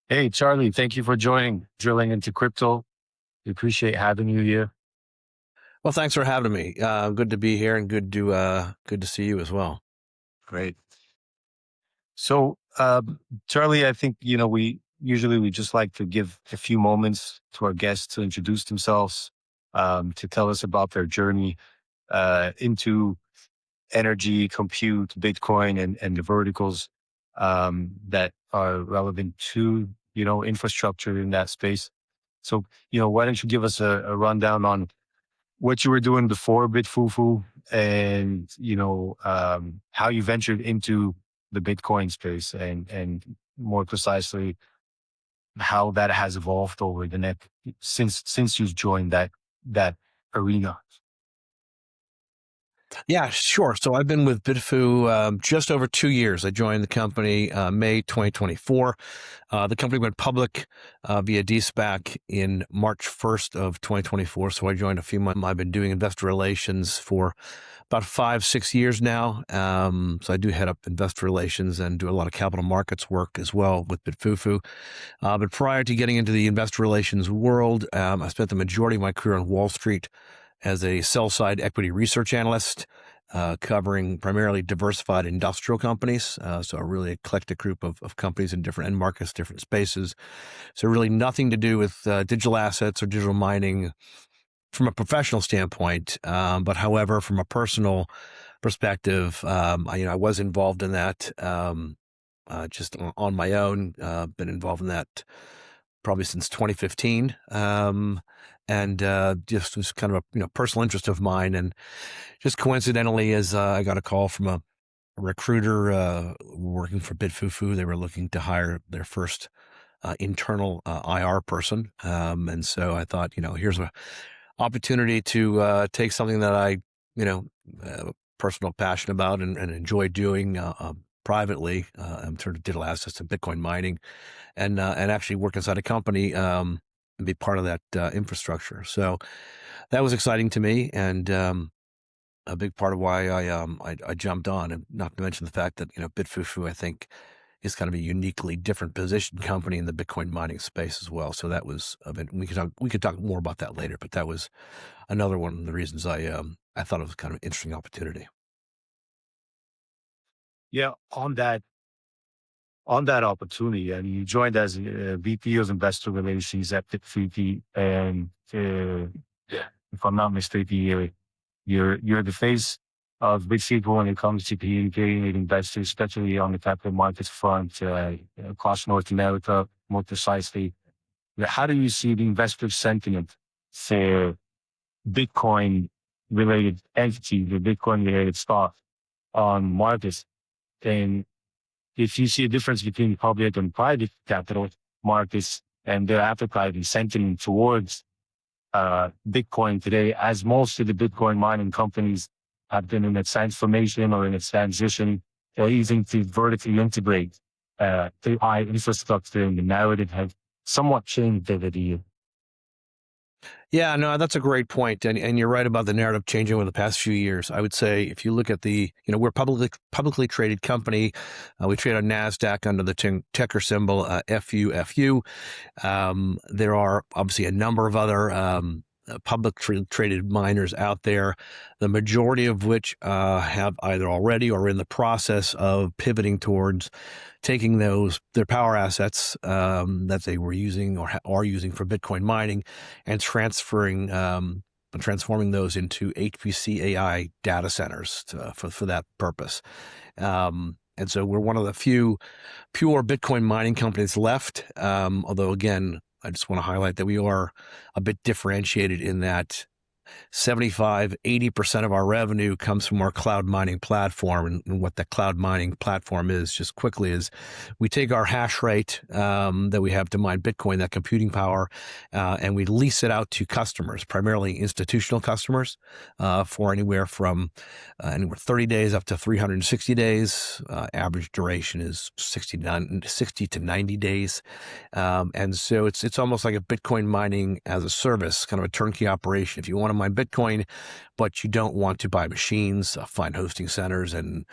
Hey, Charlie, thank you for joining Drilling into Crypto. We appreciate having you here. Well, thanks for having me. Good to be here and good to see you as well. Great. So, Charlie, I think, we just like to give a few moments to our guests to introduce themselves, to tell us about their journey into energy, compute, Bitcoin, and the verticals that are relevant to, infrastructure in that space. So, why don't you give us a rundown on what you were doing before BitFuFu and, how you ventured into the Bitcoin space and more precisely, how that has evolved over the next, since you've joined that arena. Yeah, sure. So I've been with BitFu just over 2 years. I joined the company May 2024. The company went public via de-SPAC in March 1st of 2024. So I joined a few months. I've been doing investor relations for about 5-6 years now. So I do head up investor relations and do a lot of capital markets work as well with BitFuFu. But prior to getting into the investor relations world, I spent the majority of my career on Wall Street as a sell-side equity research analyst, covering primarily diversified industrial companies. So a really eclectic group of companies in different end markets, different spaces. So really nothing to do with digital assets or digital mining from a professional standpoint. But however, from a personal perspective, I was involved in that just on my own. Been involved in that probably since 2015. And just was kind of a personal interest of mine. And just coincidentally, as I got a call from a recruiter working for BitFuFu, they were looking to hire their first internal IR person. And so I thought, here's an opportunity to take something that I, personal passion about and enjoy doing privately in terms of digital assets and Bitcoin mining, and actually work inside a company and be part of that infrastructure. So that was exciting to me, and a big part of why I jumped on. And not to mention the fact that BitFuFu, I think, is kind of a uniquely different positioned company in the Bitcoin mining space as well. So that was a bit. We could talk more about that later, but that was another one of the reasons I thought it was kind of an interesting opportunity. Yeah, on that opportunity, and you joined as VP of Investor Relations at BitFuFu, and yeah, if I'm not mistaken, you're the face of BitFuFu when it comes to communicating with investors, especially on the capital markets front across North America, more precisely. How do you see the investor sentiment for Bitcoin related entities, the Bitcoin related stock on markets? And if you see a difference between public and private capital markets and their appetite and sentiment towards Bitcoin today, as most of the Bitcoin mining companies have been in a transformation or in a transition, or even to vertically integrate AI infrastructure, and the narrative have somewhat changed over the years. Yeah, no, that's a great point. And you're right about the narrative changing over the past few years. I would say if you look at we're publicly traded company. We trade on NASDAQ under the ticker symbol FUFU. There are obviously a number of other publicly traded miners out there, the majority of which have either already or are in the process of pivoting towards taking their power assets that they were using or are using for Bitcoin mining and transforming those into HPC AI data centers for that purpose. And so we're one of the few pure Bitcoin mining companies left. Although again, I just want to highlight that we are a bit differentiated in that 75-80% of our revenue comes from our cloud mining platform. And what that cloud mining platform is, just quickly, is we take our hash rate that we have to mine Bitcoin, that computing power, and we lease it out to customers, primarily institutional customers, for anywhere 30 days up to 360 days. Average duration is 60 to 90 days. And so it's almost like a Bitcoin mining as a service, kind of a turnkey operation. If you want to to mine Bitcoin, but you don't want to buy machines, find hosting centers, and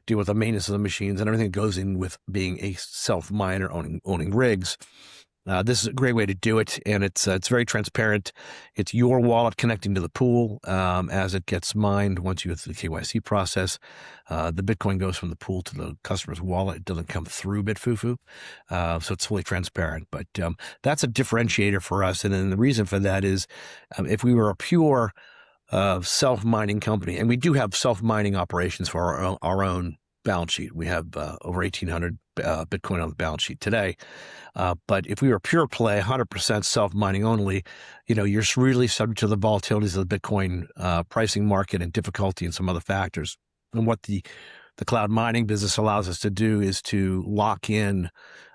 deal with the maintenance of the machines and everything that goes in with being a self-miner, owning rigs. This is a great way to do it, and it's very transparent. It's your wallet connecting to the pool as it gets mined. Once you go through the KYC process, the Bitcoin goes from the pool to the customer's wallet. It doesn't come through BitFuFu, so it's fully transparent. But that's a differentiator for us, and then the reason for that is if we were a pure self-mining company, and we do have self-mining operations for our own balance sheet. We have over 1,800 Bitcoin on the balance sheet today. But if we were pure play, 100% self-mining only, you're really subject to the volatilities of the Bitcoin pricing market and difficulty and some other factors. And what the cloud mining business allows us to do is to lock in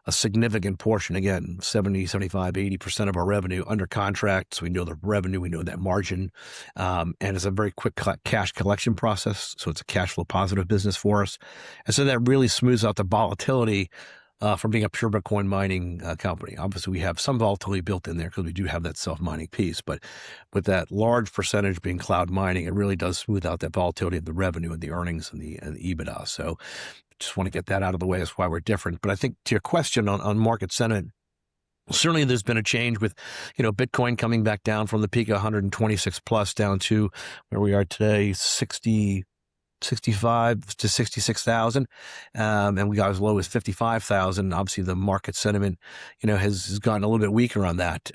a significant portion, again, 70, 75, 80% of our revenue under contract. So we know the revenue, we know that margin, and it's a very quick cash collection process. So it's a cash flow positive business for us. And so that really smooths out the volatility from being a pure Bitcoin mining company. Obviously, we have some volatility built in there because we do have that self-mining piece. But with that large percentage being cloud mining, it really does smooth out that volatility of the revenue and the earnings and the EBITDA. So just want to get that out of the way. That's why we're different. But I think to your question on market sentiment, certainly there's been a change with, Bitcoin coming back down from the peak of 126 plus down to where we are today, 65 to 66,000. And we got as low as 55,000. Obviously the market sentiment, has gotten a little bit weaker on that,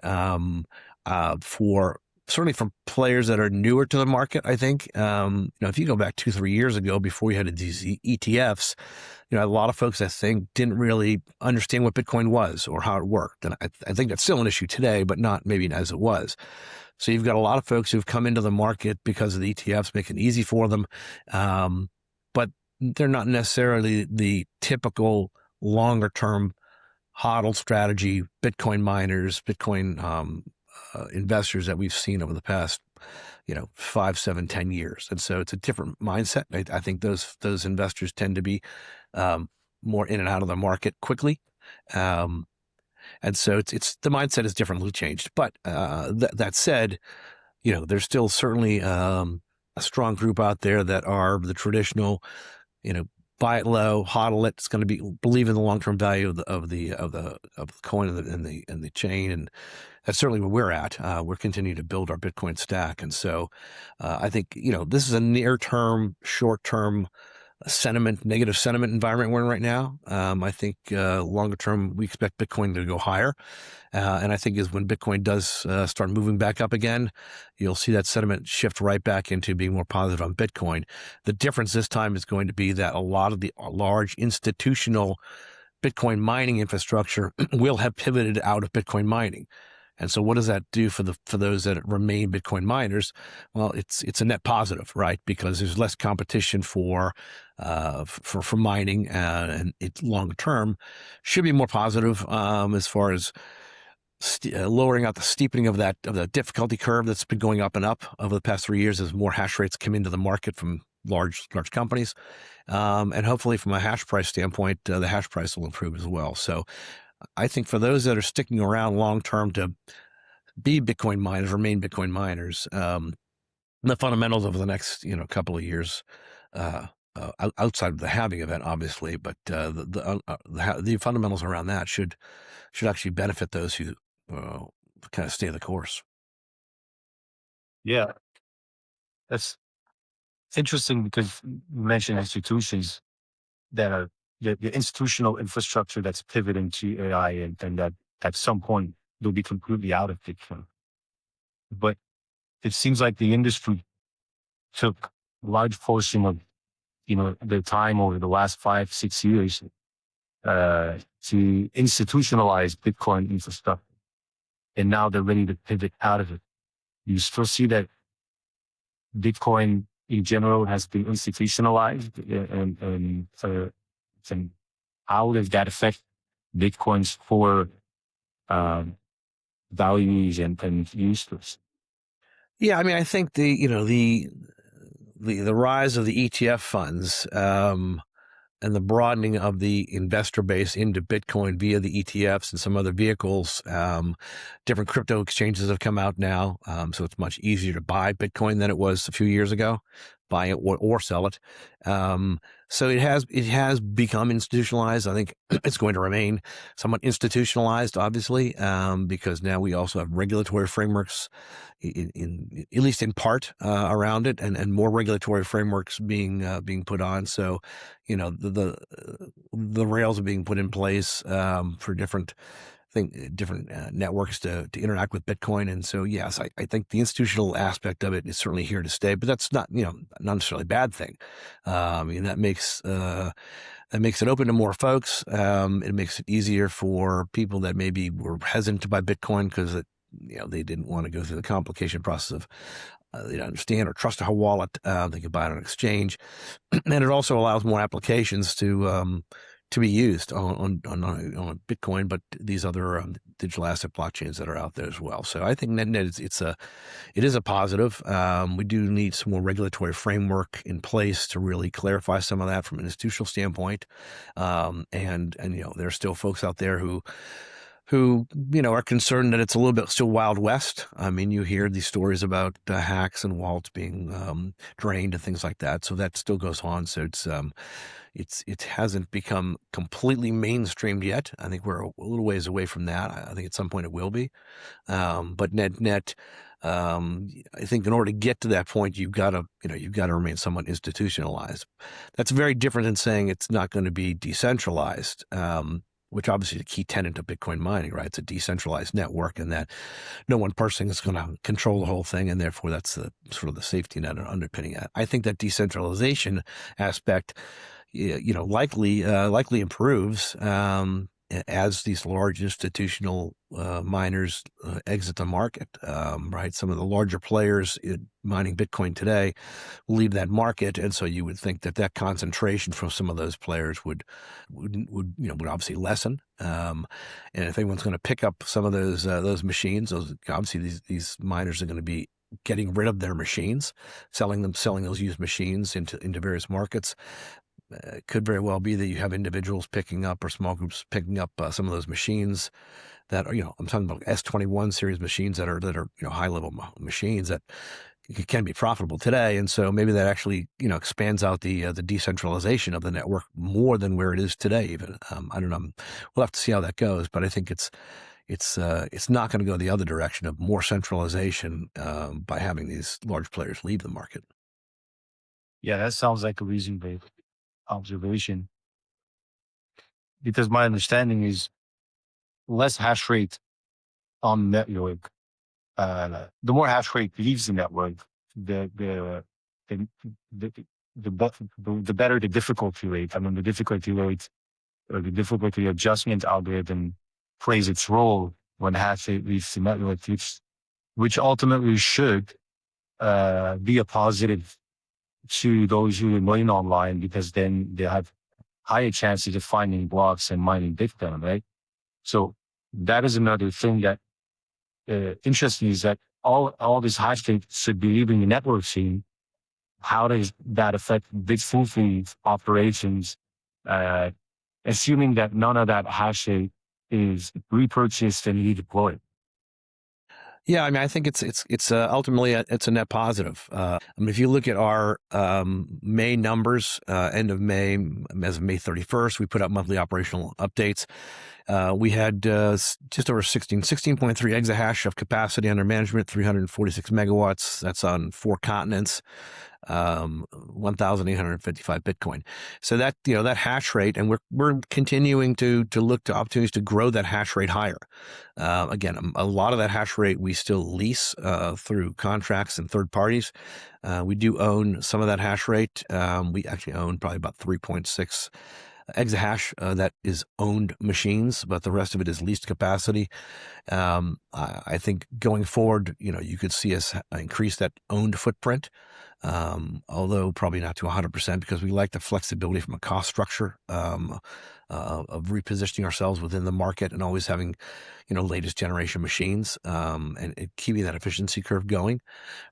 certainly from players that are newer to the market. I think, if you go back 2-3 years ago before you had these ETFs, a lot of folks, I think, didn't really understand what Bitcoin was or how it worked. And I think that's still an issue today, but not maybe as it was. So you've got a lot of folks who've come into the market because of the ETFs making it easy for them. But they're not necessarily the typical longer term HODL strategy, Bitcoin miners, Bitcoin investors that we've seen over the past, 5, 7, 10 years. And so it's a different mindset. I think those investors tend to be more in and out of the market quickly. And so it's the mindset is differently changed. But that said, there's still certainly a strong group out there that are the traditional, buy it low, hodl it. It's going to believe in the long term value of the coin and the chain, and that's certainly where we're at. We're continuing to build our Bitcoin stack, and so I think this is a near term, short term negative sentiment environment we're in right now. I think longer term, we expect Bitcoin to go higher. And I think when Bitcoin does start moving back up again, you'll see that sentiment shift right back into being more positive on Bitcoin. The difference this time is going to be that a lot of the large institutional Bitcoin mining infrastructure will have pivoted out of Bitcoin mining. And so what does that do for those that remain Bitcoin miners? Well, it's a net positive, right? Because there's less competition for mining, and it long term should be more positive as far as lowering out the steepening of the difficulty curve that's been going up and up over the past 3 years as more hash rates come into the market from large companies, and hopefully from a hash price standpoint, the hash price will improve as well. So I think for those that are sticking around long term to be Bitcoin miners, remain Bitcoin miners, the fundamentals over the next couple of years, outside of the halving event, obviously, but the fundamentals around that should actually benefit those who kind of stay the course. Yeah, that's interesting because you mentioned institutions that are the institutional infrastructure that's pivoting to AI, and that at some point they'll be completely out of Bitcoin. But it seems like the industry took a large portion of their time over the last 5-6 years to institutionalize Bitcoin infrastructure, and now they're ready to pivot out of it. You still see that Bitcoin in general has been institutionalized, and how does that affect Bitcoin's core values and uses? Yeah, I mean, I think the rise of the ETF funds the broadening of the investor base into Bitcoin via the ETFs and some other vehicles. Different crypto exchanges have come out now, so it's much easier to buy Bitcoin than it was a few years ago, buy it or sell it. So it has become institutionalized. I think it's going to remain somewhat institutionalized, obviously, because now we also have regulatory frameworks, in at least in part, around it, and more regulatory frameworks being put on. So, the rails are being put in place for different networks to interact with Bitcoin. And so, yes, I think the institutional aspect of it is certainly here to stay, but that's not necessarily a bad thing. That makes it open to more folks. It makes it easier for people that maybe were hesitant to buy Bitcoin because they didn't want to go through the complication process of they don't understand or trust a wallet. They could buy it on an exchange, and it also allows more applications to be used on Bitcoin, but these other digital asset blockchains that are out there as well. So I think net it is a positive. We do need some more regulatory framework in place to really clarify some of that from an institutional standpoint. And there are still folks out there who are concerned that it's a little bit still Wild West. I mean, you hear these stories about hacks and wallets being drained and things like that. So that still goes on. So it hasn't become completely mainstreamed yet. I think we're a little ways away from that. I think at some point it will be. But net, I think in order to get to that point, you've got to remain somewhat institutionalized. That's very different than saying it's not going to be decentralized. Which obviously is a key tenet of Bitcoin mining, right? It's a decentralized network, and that no one person is going to control the whole thing, and therefore that's the sort of the safety net underpinning that. I think that decentralization aspect, likely improves as these large institutional miners exit the market, right? Some of the larger players mining Bitcoin today leave that market, and so you would think that concentration from some of those players would obviously lessen. And if anyone's going to pick up some of those machines, obviously these miners are going to be getting rid of their machines, selling those used machines into various markets. It could very well be that you have individuals picking up or small groups picking up some of those machines that are, I'm talking about S21 series machines that are high level machines that can be profitable today. And so maybe that actually, expands out the decentralization of the network more than where it is today, even. I don't know. We'll have to see how that goes, but I think it's not going to go the other direction of more centralization by having these large players leave the market. Yeah, that sounds like a reasonable observation, because my understanding is less hash rate on the network. The more hash rate leaves the network, the better the difficulty rate. I mean, the difficulty rate or the difficulty adjustment algorithm plays its role when hash rate leaves the network, which ultimately should be a positive to those who remain online, because then they have higher chances of finding blocks and mining Bitcoin, right? So that is another thing that interesting, is that all this hash rate should be leaving the network scene. How does that affect BitFuFu operations? Assuming that none of that hash rate is repurchased and redeployed. Yeah, I mean, I think it's ultimately it's a net positive. I mean, if you look at our May numbers, end of May, as of May 31st, we put out monthly operational updates. We had just over 16.3 exahash of capacity under management, 346 megawatts. That's on 4 continents. 1,855 Bitcoin. So that, that hash rate, and we're continuing to look to opportunities to grow that hash rate higher. Again, a lot of that hash rate we still lease through contracts and third parties. We do own some of that hash rate. We actually own probably about 3.6 exahash that is owned machines, but the rest of it is leased capacity. I think going forward, you could see us increase that owned footprint, although probably not to 100%, because we like the flexibility from a cost structure of repositioning ourselves within the market and always having, latest generation machines, and keeping that efficiency curve going.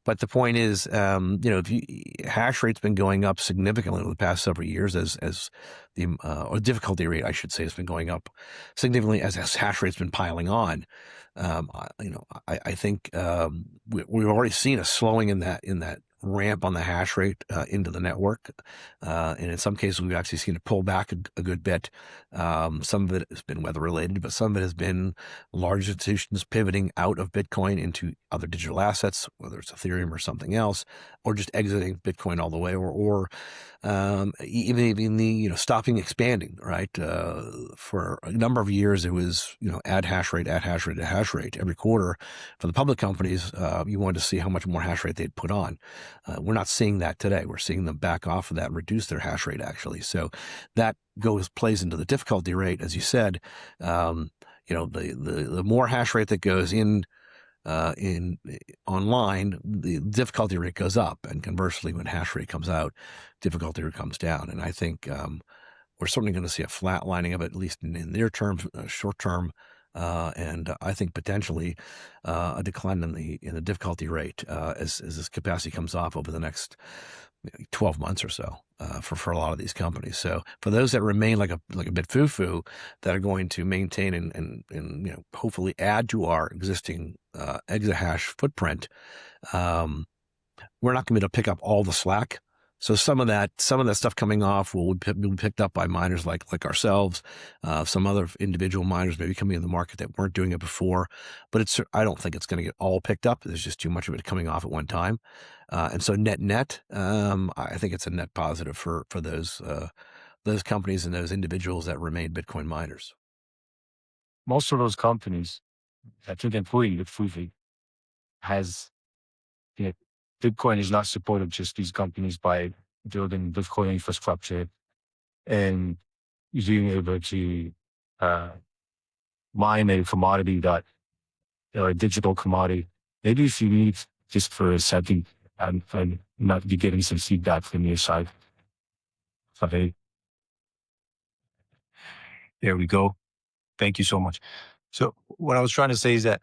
But the point is, hash rate's been going up significantly over the past several years as the or difficulty rate, I should say, has been going up significantly as hash rate's been piling on. I think we've already seen a slowing in that ramp on the hash rate into the network, and in some cases we've actually seen it pull back a good bit. Some of it has been weather related, but some of it has been large institutions pivoting out of Bitcoin into other digital assets, whether it's Ethereum or something else, or just exiting Bitcoin all the way, or even the stopping expanding. Right, for a number of years it was add hash rate, add hash rate, add hash rate every quarter. For the public companies, you wanted to see how much more hash rate they'd put on. We're not seeing that today. We're seeing them back off of that and reduce their hash rate actually. So that plays into the difficulty rate, as you said. The more hash rate that goes in online, the difficulty rate goes up, and conversely, when hash rate comes out, difficulty rate comes down. And I think we're certainly going to see a flatlining of it, at least in near term, short term, and I think potentially a decline in the difficulty rate as this capacity comes off over the next 12 months or so for a lot of these companies. So for those that remain like a BitFuFu, that are going to maintain and hopefully add to our existing exahash footprint, we're not going to be able to pick up all the slack. So some of that stuff coming off will be picked up by miners like ourselves. Some other individual miners maybe coming in the market that weren't doing it before, but I don't think it's going to get all picked up. There's just too much of it coming off at one time, and so net, I think it's a net positive for those companies and those individuals that remain Bitcoin miners. Most of those companies, I think, including FUFU, has Bitcoin is not supported just these companies by building Bitcoin infrastructure and being able to mine a commodity a digital commodity. Maybe if you need just for a second and not be getting some feedback from your side. Okay. There we go. Thank you so much. So what I was trying to say is that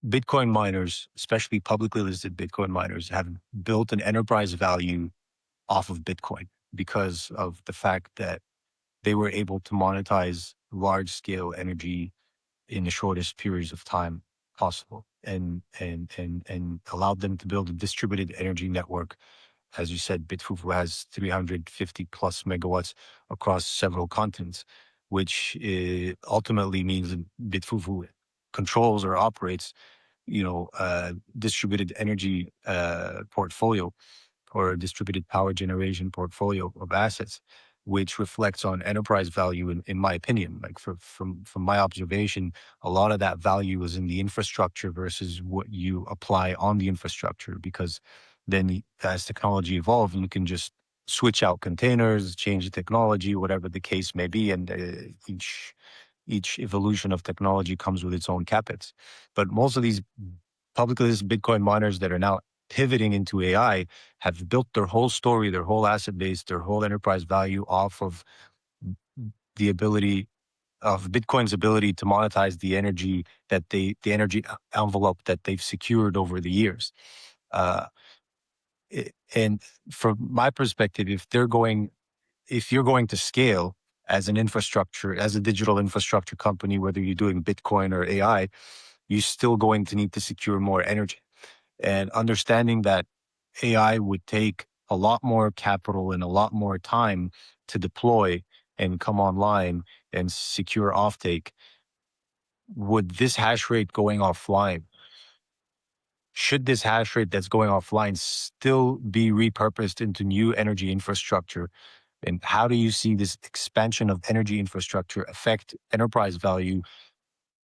Bitcoin miners, especially publicly listed Bitcoin miners, have built an enterprise value off of Bitcoin because of the fact that they were able to monetize large scale energy in the shortest periods of time possible, and allowed them to build a distributed energy network. As you said, BitFuFu has 350 plus megawatts across several continents, which ultimately means that BitFuFu controls or operates distributed energy portfolio or a distributed power generation portfolio of assets, which reflects on enterprise value, in my opinion. Like from my observation, a lot of that value is in the infrastructure versus what you apply on the infrastructure, because then as technology evolves, you can just switch out containers, change the technology, whatever the case may be, and each evolution of technology comes with its own CapEx. But most of these publicly listed Bitcoin miners that are now pivoting into AI have built their whole story, their whole asset base, their whole enterprise value off of the ability of Bitcoin's ability to monetize the energy the energy envelope that they've secured over the years. And from my perspective, if you're going to scale as an infrastructure, as a digital infrastructure company, whether you're doing Bitcoin or AI, you're still going to need to secure more energy. And understanding that AI would take a lot more capital and a lot more time to deploy and come online and secure offtake, would this hash rate going offline, should this hash rate that's going offline still be repurposed into new energy infrastructure? And how do you see this expansion of energy infrastructure affect enterprise value,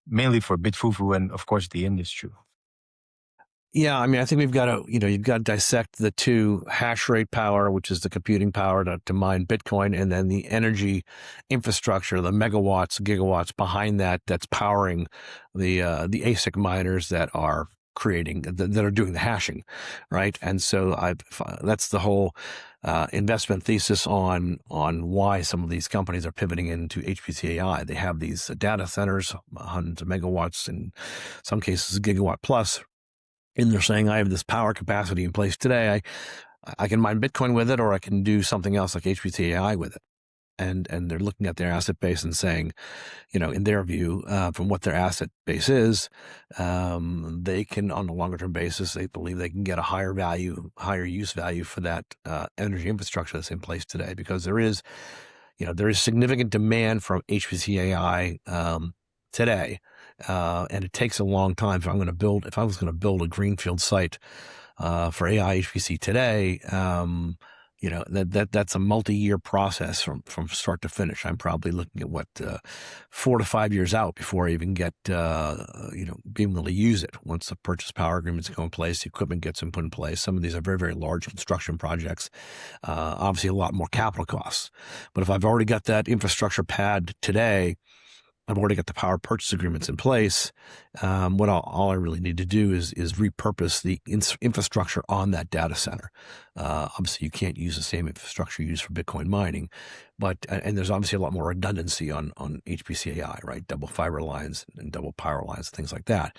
mainly for BitFuFu and, of course, the industry? Yeah, I mean, I think we've got to, you've got to dissect the two: hash rate power, which is the computing power to mine Bitcoin, and then the energy infrastructure, the megawatts, gigawatts behind that's powering the ASIC miners that are creating, that are doing the hashing, right? And so that's the whole investment thesis on why some of these companies are pivoting into HPC AI. They have these data centers, hundreds of megawatts, in some cases a gigawatt plus, and they're saying, I have this power capacity in place today. I can mine Bitcoin with it, or I can do something else like HPC AI with it. And they're looking at their asset base and saying, in their view, from what their asset base is, they can, on a longer term basis, they believe they can get a higher use value for that energy infrastructure that's in place today, because there is significant demand from HPC AI today, and it takes a long time. If I was going to build a greenfield site for AI HPC today, that's a multi-year process from start to finish. I'm probably looking at 4 to 5 years out before I even get being able to use it. Once the purchase power agreements go in place, the equipment gets put in place. Some of these are very, very large construction projects. Obviously, a lot more capital costs. But if I've already got that infrastructure pad today, I've already got the power purchase agreements in place. All I really need to do is repurpose the infrastructure on that data center. Obviously, you can't use the same infrastructure used for Bitcoin mining, and there's obviously a lot more redundancy on HPC AI, right? Double fiber lines and double power lines, things like that.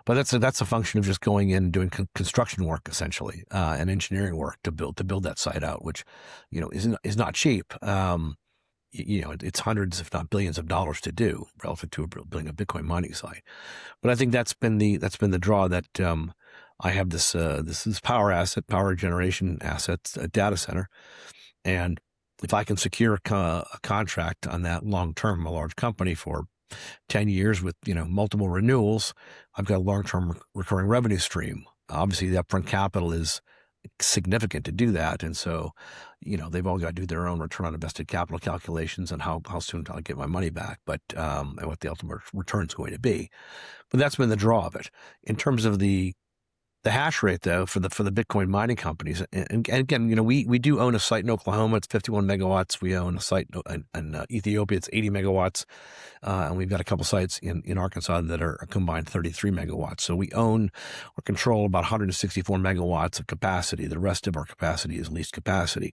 But that's a function of just going in and doing construction work, essentially, and engineering work to build that site out, which is not cheap. It's hundreds, if not billions of dollars to do relative to building a Bitcoin mining site. But I think that's been the draw, that I have this power generation asset, a data center. And if I can secure a contract on that long term, a large company for 10 years with, multiple renewals, I've got a long-term recurring revenue stream. Obviously, the upfront capital is significant to do that. And so, they've all got to do their own return on invested capital calculations and how soon I'll get my money back, but and what the ultimate return is going to be. But that's been the draw of it. In terms of the hash rate, though, for the Bitcoin mining companies, and again, we do own a site in Oklahoma. It's 51 megawatts. We own a site in Ethiopia. It's 80 megawatts. And we've got a couple sites in Arkansas that are a combined 33 megawatts. So we own or control about 164 megawatts of capacity. The rest of our capacity is leased capacity.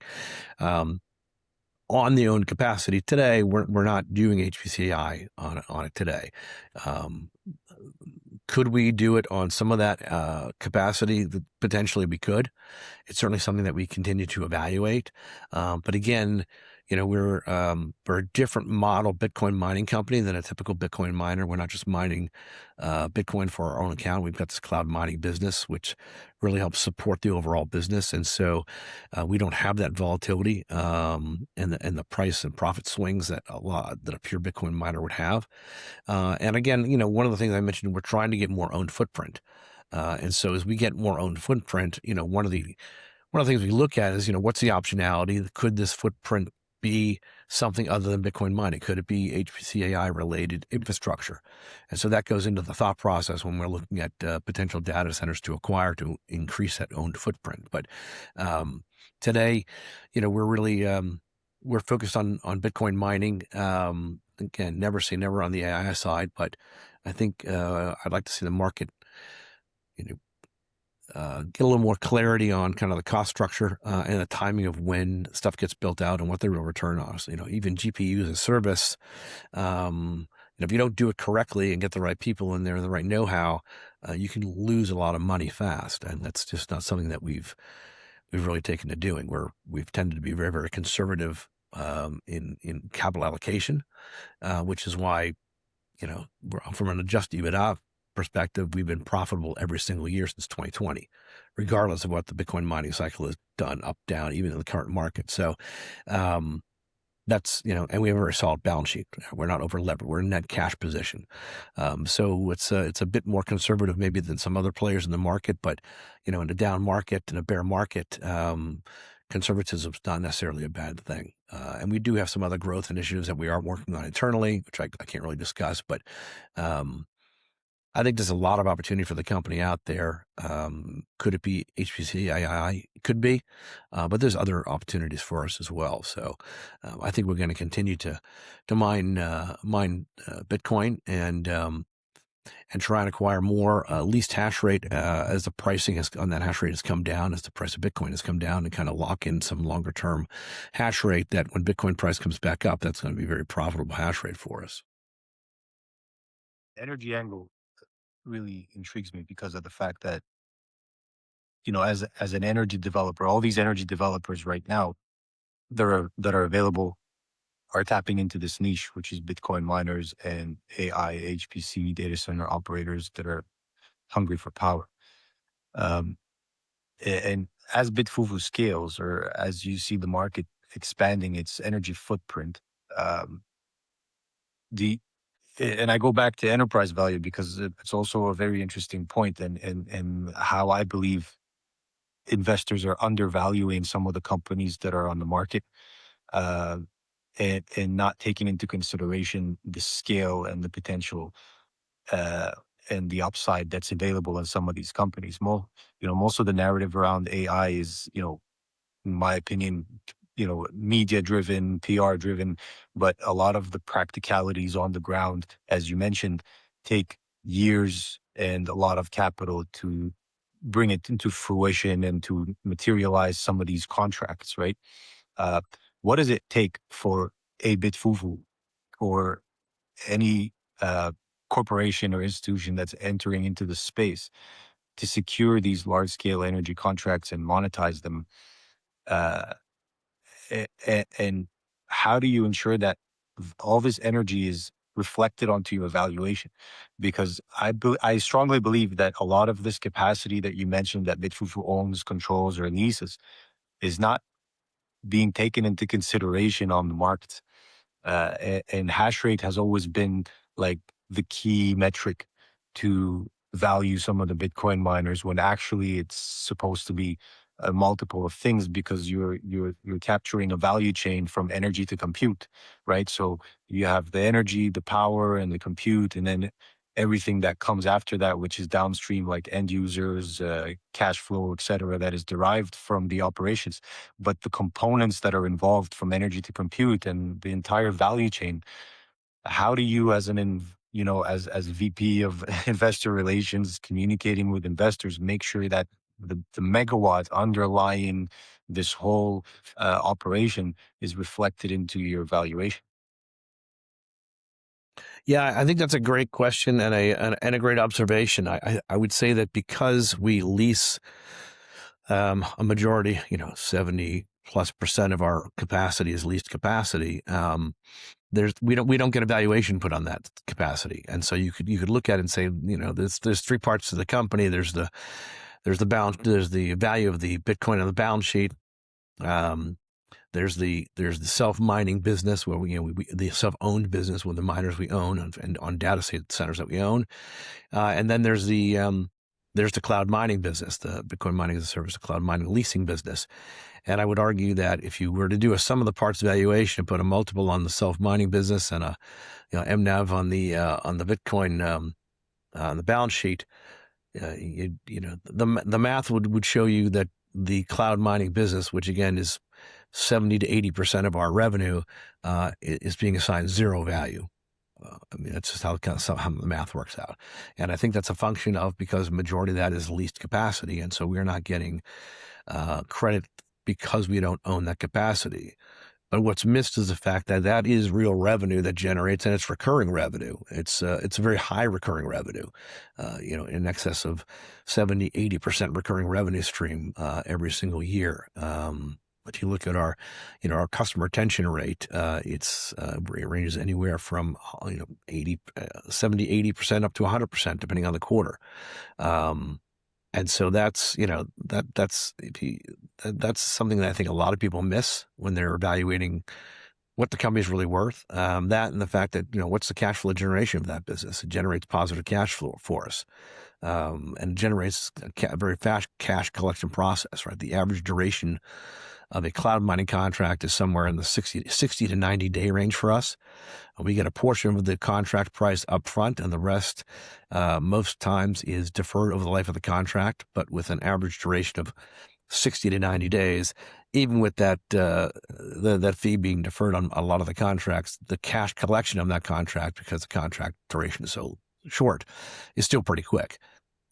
On the owned capacity today, we're not doing HPC-AI on it today. Could we do it on some of that capacity? Potentially we could. It's certainly something that we continue to evaluate. But again, we're a different model Bitcoin mining company than a typical Bitcoin miner. We're not just mining Bitcoin for our own account. We've got this cloud mining business, which really helps support the overall business. And so we don't have that volatility and the price and profit swings that a pure Bitcoin miner would have. And again, one of the things I mentioned, we're trying to get more owned footprint. And so as we get more owned footprint, one of the things we look at is, what's the optionality? Could this footprint be something other than Bitcoin mining? Could it be HPC AI related infrastructure? And so that goes into the thought process when we're looking at potential data centers to acquire to increase that owned footprint. But today, we're really we're focused on Bitcoin mining. Again, never say never on the AI side, but I think I'd like to see the market get a little more clarity on kind of the cost structure and the timing of when stuff gets built out and what the real return on is. Even GPU as a service, if you don't do it correctly and get the right people in there and the right know-how, you can lose a lot of money fast. And that's just not something that we've really taken to doing. We've tended to be very, very conservative in capital allocation, which is why, from an adjusted EBITDA perspective, we've been profitable every single year since 2020, regardless of what the Bitcoin mining cycle has done, up, down, even in the current market. So that's, and we have a very solid balance sheet. We're not over levered. We're in net cash position. So it's a bit more conservative maybe than some other players in the market, but, in a down market and a bear market, conservatism is not necessarily a bad thing. And we do have some other growth initiatives that we are working on internally, which I can't really discuss, but I think there's a lot of opportunity for the company out there. Could it be HPC AI? It could be, but there's other opportunities for us as well. So I think we're going to continue to mine Bitcoin, and and try and acquire more least hash rate as the pricing on that hash rate has come down, as the price of Bitcoin has come down, and kind of lock in some longer term hash rate that when Bitcoin price comes back up, that's going to be a very profitable hash rate for us. Energy angle really intrigues me because of the fact that, you know, as an energy developer, all these energy developers right now that are available are tapping into this niche, which is Bitcoin miners and AI, HPC data center operators that are hungry for power. Um, and as BitFuFu scales, or as you see the market expanding its energy footprint, um, the and I go back to enterprise value because it's also a very interesting point, and how I believe investors are undervaluing some of the companies that are on the market, uh, and not taking into consideration the scale and the potential, uh, and the upside that's available in some of these companies. Most of the narrative around AI is, in my opinion, media driven, PR driven, but a lot of the practicalities on the ground, as you mentioned, take years and a lot of capital to bring it into fruition and to materialize some of these contracts, right? Uh, what does it take for a BitFuFu or any corporation or institution that's entering into the space to secure these large scale energy contracts and monetize them? Uh, and how do you ensure that all this energy is reflected onto your evaluation? Because I strongly believe that a lot of this capacity that you mentioned that BitFuFu owns, controls, or leases is not being taken into consideration on the markets. And hash rate has always been like the key metric to value some of the Bitcoin miners, when actually it's supposed to be a multiple of things, because you're capturing a value chain from energy to compute, right? So you have the energy, the power, and the compute, and then everything that comes after that, which is downstream, like end users, cash flow, et cetera, that is derived from the operations. But the components that are involved from energy to compute and the entire value chain, how do you, as as VP of investor relations, communicating with investors, make sure that the megawatt underlying this whole operation is reflected into your valuation? Yeah, I think that's a great question and a great observation. I would say that because we lease a majority, 70+% of our capacity is leased capacity. We don't get a valuation put on that capacity, and so you could look at it and say, there's three parts to the company. There's the value of the Bitcoin on the balance sheet. There's the self-mining business where we the self-owned business with the miners we own and on data centers that we own, and then there's the cloud mining business, the Bitcoin mining as a service, the cloud mining leasing business. And I would argue that if you were to do a sum of the parts valuation and put a multiple on the self-mining business and a MNAV on the Bitcoin on the balance sheet, the math would show you that the cloud mining business, which again is 70 to 80% of our revenue, is being assigned zero value. That's just how the math works out. And I think that's a function of, because the majority of that is leased capacity. And so we're not getting credit because we don't own that capacity. But what's missed is the fact that that is real revenue that generates, and it's recurring revenue. It's a very high recurring revenue, in excess of 70, 80% recurring revenue stream every single year. If you look at our customer retention rate, it ranges anywhere from 70, 80% up to 100%, depending on the quarter. And so that's that's something that I think a lot of people miss when they're evaluating what the company is really worth. That and the fact that, what's the cash flow generation of that business? It generates positive cash flow for us, and generates a very fast cash collection process. Right, the average duration of a cloud mining contract is somewhere in the 60 to 90 day range for us. We get a portion of the contract price up front, and the rest most times is deferred over the life of the contract, but with an average duration of 60 to 90 days. Even with that that fee being deferred on a lot of the contracts, the cash collection of that contract, because the contract duration is so short is still pretty quick.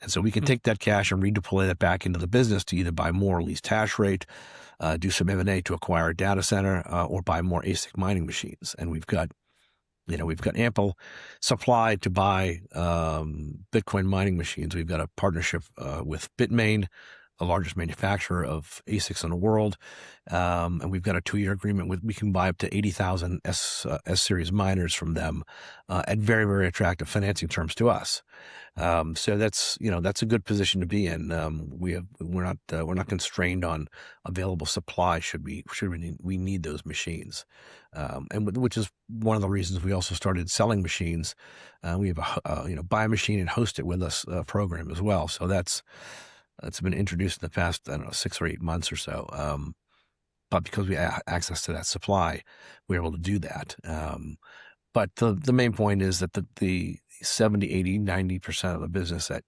And so we can take that cash and redeploy that back into the business to either buy more leased hash rate, do some M&A to acquire a data center, or buy more ASIC mining machines. And we've got ample supply to buy Bitcoin mining machines. We've got a partnership with Bitmain, the largest manufacturer of ASICs in the world. And we've got a 2-year agreement we can buy up to 80,000 S-series miners from them at very, very attractive financing terms to us. So that's a good position to be in. We're not constrained on available supply should we need those machines, and which is one of the reasons we also started selling machines. We have a buy a machine and host it with us program as well. So that's been introduced in the past 6 or 8 months or so. But because we have access to that supply, we're able to do that. But the main point is that the 70, 80, 90% of the business that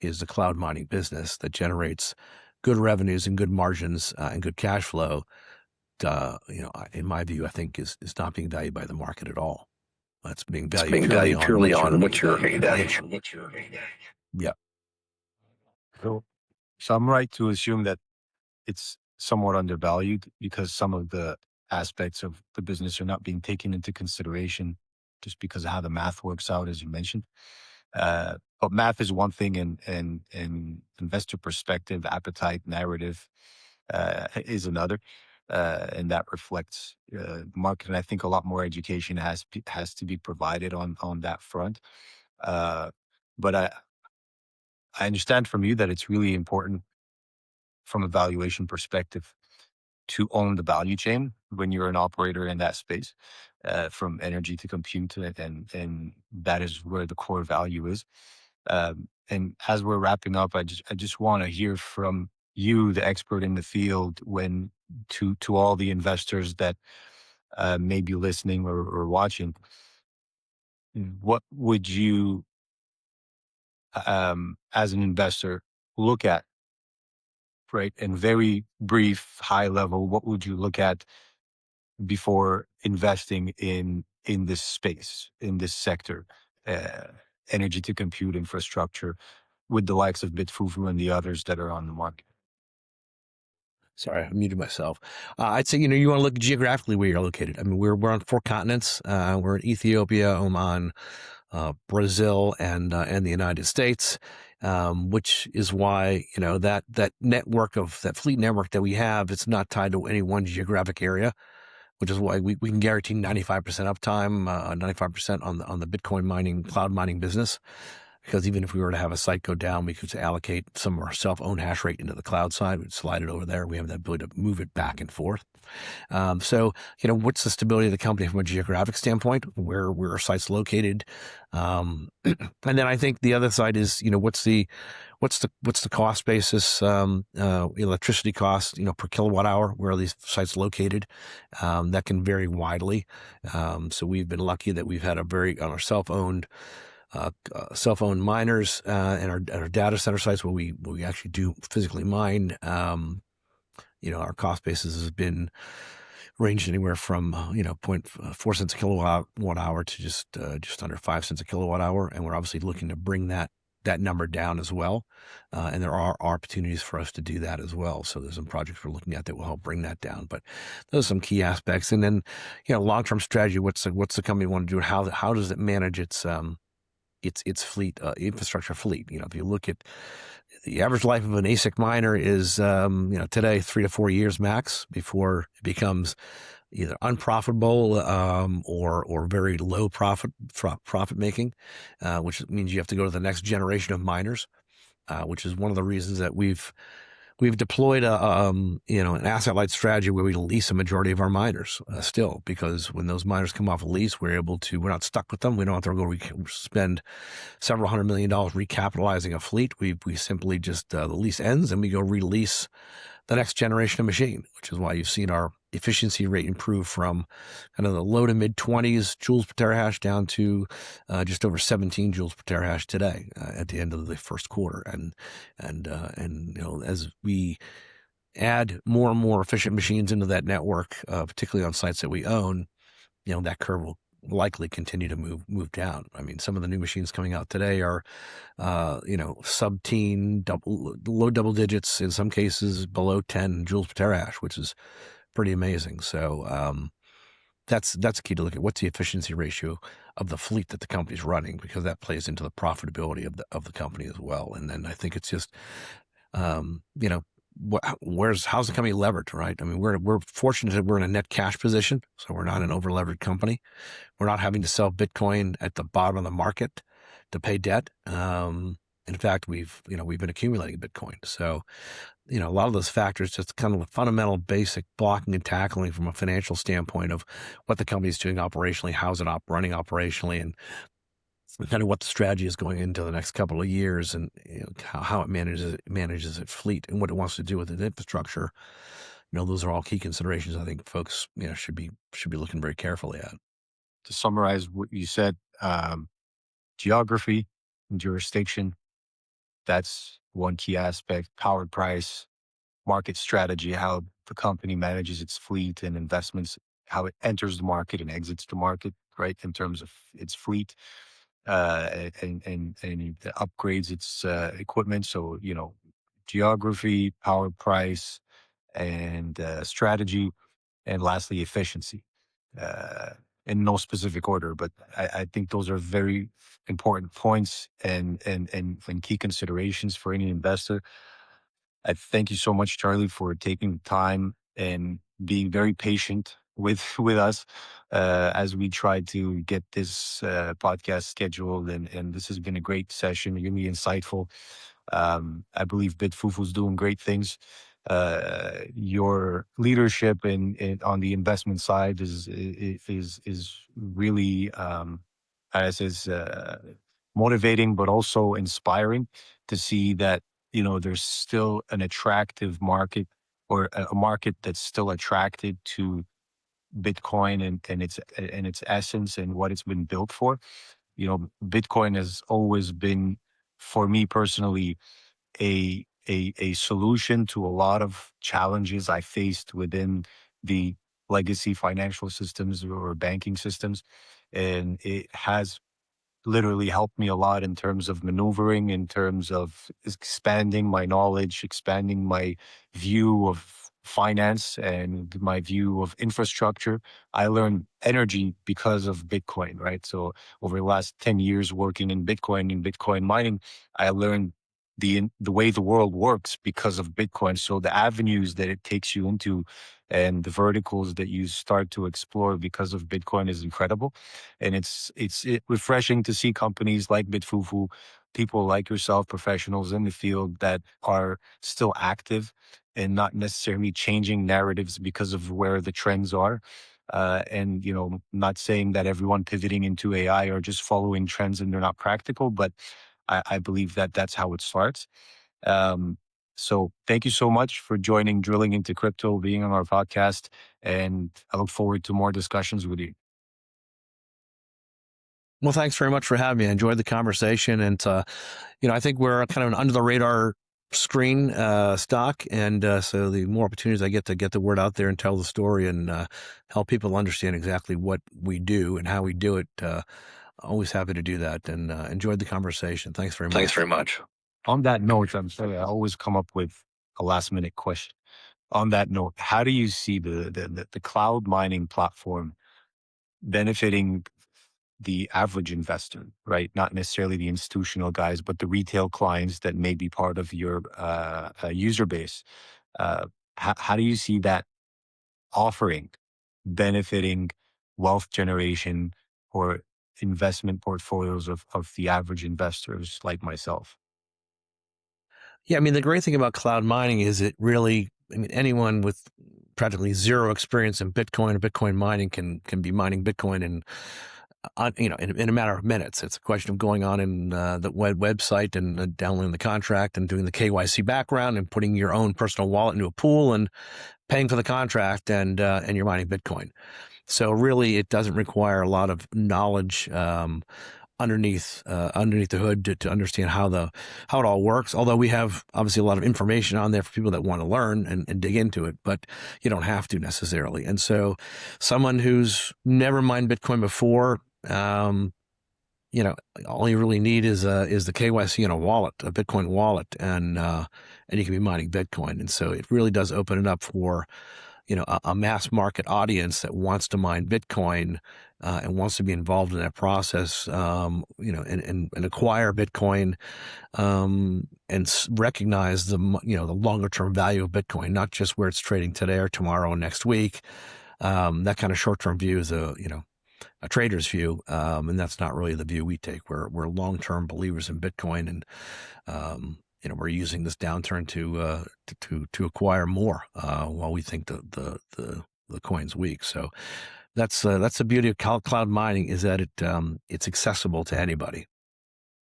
is the cloud mining business that generates good revenues and good margins and good cash flow, in my view, I think is not being valued by the market at all. It's being valued purely on what you're earning. Yeah. So I'm right to assume that it's somewhat undervalued because some of the aspects of the business are not being taken into consideration just because of how the math works out, as you mentioned. But math is one thing, and investor perspective, appetite, narrative is another, and that reflects the market. And I think a lot more education has to be provided on that front. But I understand from you that it's really important from a valuation perspective to own the value chain when you're an operator in that space, from energy to compute, and that is where the core value is. And as we're wrapping up, I just want to hear from you, the expert in the field, when to all the investors that may be listening or watching, what would you, as an investor, look at? Right, and very brief, high level, what would you look at before investing in this space, in this sector, energy to compute infrastructure, with the likes of BitFuFu and the others that are on the market? Sorry, I muted myself. I'd say, you want to look geographically where you're located. I mean, we're on 4 continents. We're in Ethiopia, Oman, Brazil, and the United States, which is why, that network that fleet network that we have, it's not tied to any one geographic area, which is why we can guarantee 95% uptime, 95% on the Bitcoin mining, cloud mining business. Because even if we were to have a site go down, we could allocate some of our self-owned hash rate into the cloud side. We'd slide it over there. We have the ability to move it back and forth. So, what's the stability of the company from a geographic standpoint? Where our site's located, and then I think the other side is, what's the cost basis, electricity cost, per kilowatt hour? Where are these sites located? That can vary widely. So we've been lucky that we've had on our self-owned miners and our data center sites where we actually do physically mine. Our cost basis has been ranged anywhere from 0.4 cents a kilowatt hour to just under 5 cents a kilowatt hour, and we're obviously looking to bring that number down as well. And there are opportunities for us to do that as well. So there's some projects we're looking at that will help bring that down. But those are some key aspects. And then, long-term strategy. What's the company want to do? How does it manage its fleet, infrastructure fleet? If you look at the average life of an ASIC miner is, today 3 to 4 years max before it becomes either unprofitable or very low profit making, which means you have to go to the next generation of miners, which is one of the reasons that we've deployed an asset-light strategy where we lease a majority of our miners still, because when those miners come off a lease, we're not stuck with them. We don't have to go spend several $100 million recapitalizing a fleet. We simply just, the lease ends and we go release the next generation of machine, which is why you've seen our efficiency rate improve from kind of the low to mid 20s joules per terahash down to just over 17 joules per terahash today at the end of the first quarter. And as we add more and more efficient machines into that network, particularly on sites that we own, that curve likely continue to move down. I mean, some of the new machines coming out today are, sub-teen, low double digits, in some cases below 10 joules per terahash, which is pretty amazing. So that's a key to look at. What's the efficiency ratio of the fleet that the company's running, because that plays into the profitability of the company as well. And then I think it's just, how's the company levered, right? I mean, we're fortunate that we're in a net cash position, so we're not an over levered company. We're not having to sell Bitcoin at the bottom of the market to pay debt. In fact, we've been accumulating Bitcoin. So, a lot of those factors, just kind of the fundamental basic blocking and tackling from a financial standpoint of what the company's doing operationally, how's it running operationally, and kind of what the strategy is going into the next couple of years, and how it manages its fleet and what it wants to do with its infrastructure. Those are all key considerations I think folks should be looking very carefully at. To summarize what you said, geography and jurisdiction, that's one key aspect. Power price, market strategy, how the company manages its fleet and investments, how it enters the market and exits the market, right, in terms of its fleet, and it upgrades its equipment. So, geography, power price, and strategy, and lastly, efficiency. In no specific order, but I think those are very important points and key considerations for any investor. I thank you so much, Charley, for taking the time and being very patient with us as we try to get this podcast scheduled. And this has been a great session, really insightful. I believe BitFuFu is doing great things. Your leadership on the investment side is really motivating, but also inspiring to see that there's still an attractive market, or a market that's still attracted to Bitcoin and its essence and what it's been built for. Bitcoin has always been, for me personally, a solution to a lot of challenges I faced within the legacy financial systems or banking systems. And it has literally helped me a lot in terms of maneuvering, in terms of expanding my knowledge, expanding my view of finance and my view of infrastructure. I learned energy because of Bitcoin, right? So over the last 10 years working in Bitcoin mining, I learned the way the world works because of Bitcoin. So the avenues that it takes you into and the verticals that you start to explore because of Bitcoin is incredible. And it's refreshing to see companies like BitFuFu, people like yourself, professionals in the field that are still active and not necessarily changing narratives because of where the trends are. And not saying that everyone pivoting into AI are just following trends and they're not practical, but I believe that that's how it starts. So thank you so much for joining Drilling into Crypto, being on our podcast, and I look forward to more discussions with you. Well, thanks very much for having me. I enjoyed the conversation, and I think we're kind of an under the radar screen stock, and so the more opportunities I get to get the word out there and tell the story and help people understand exactly what we do and how we do it, always happy to do that, and enjoyed the conversation. Thanks very much. On that note, I'm sorry, I always come up with a last minute question. On that note, how do you see the cloud mining platform benefiting the average investor, right? Not necessarily the institutional guys, but the retail clients that may be part of your user base. How do you see that offering benefiting wealth generation or investment portfolios of the average investors like myself? Yeah, I mean, the great thing about cloud mining is anyone with practically zero experience in Bitcoin or Bitcoin mining can be mining Bitcoin in a matter of minutes. It's a question of going on in the website and downloading the contract and doing the KYC background and putting your own personal wallet into a pool and paying for the contract, and you're mining Bitcoin. So really, it doesn't require a lot of knowledge underneath the hood to understand how it all works. Although we have obviously a lot of information on there for people that want to learn and dig into it, but you don't have to necessarily. And so, someone who's never mined Bitcoin before, all you really need is the KYC in a wallet, a Bitcoin wallet, and you can be mining Bitcoin. And so it really does open it up for a mass market audience that wants to mine Bitcoin and wants to be involved in that process, and acquire Bitcoin, and recognize the longer term value of Bitcoin, not just where it's trading today or tomorrow or next week. That kind of short term view is a trader's view, and that's not really the view we take. We're long term believers in Bitcoin, and we're using this downturn to acquire more while we think the coin's weak. So that's the beauty of cloud mining, is that it's accessible to anybody.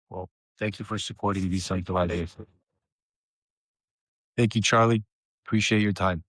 Well, thank you for supporting decentralization. Thank you, Charlie. Appreciate your time.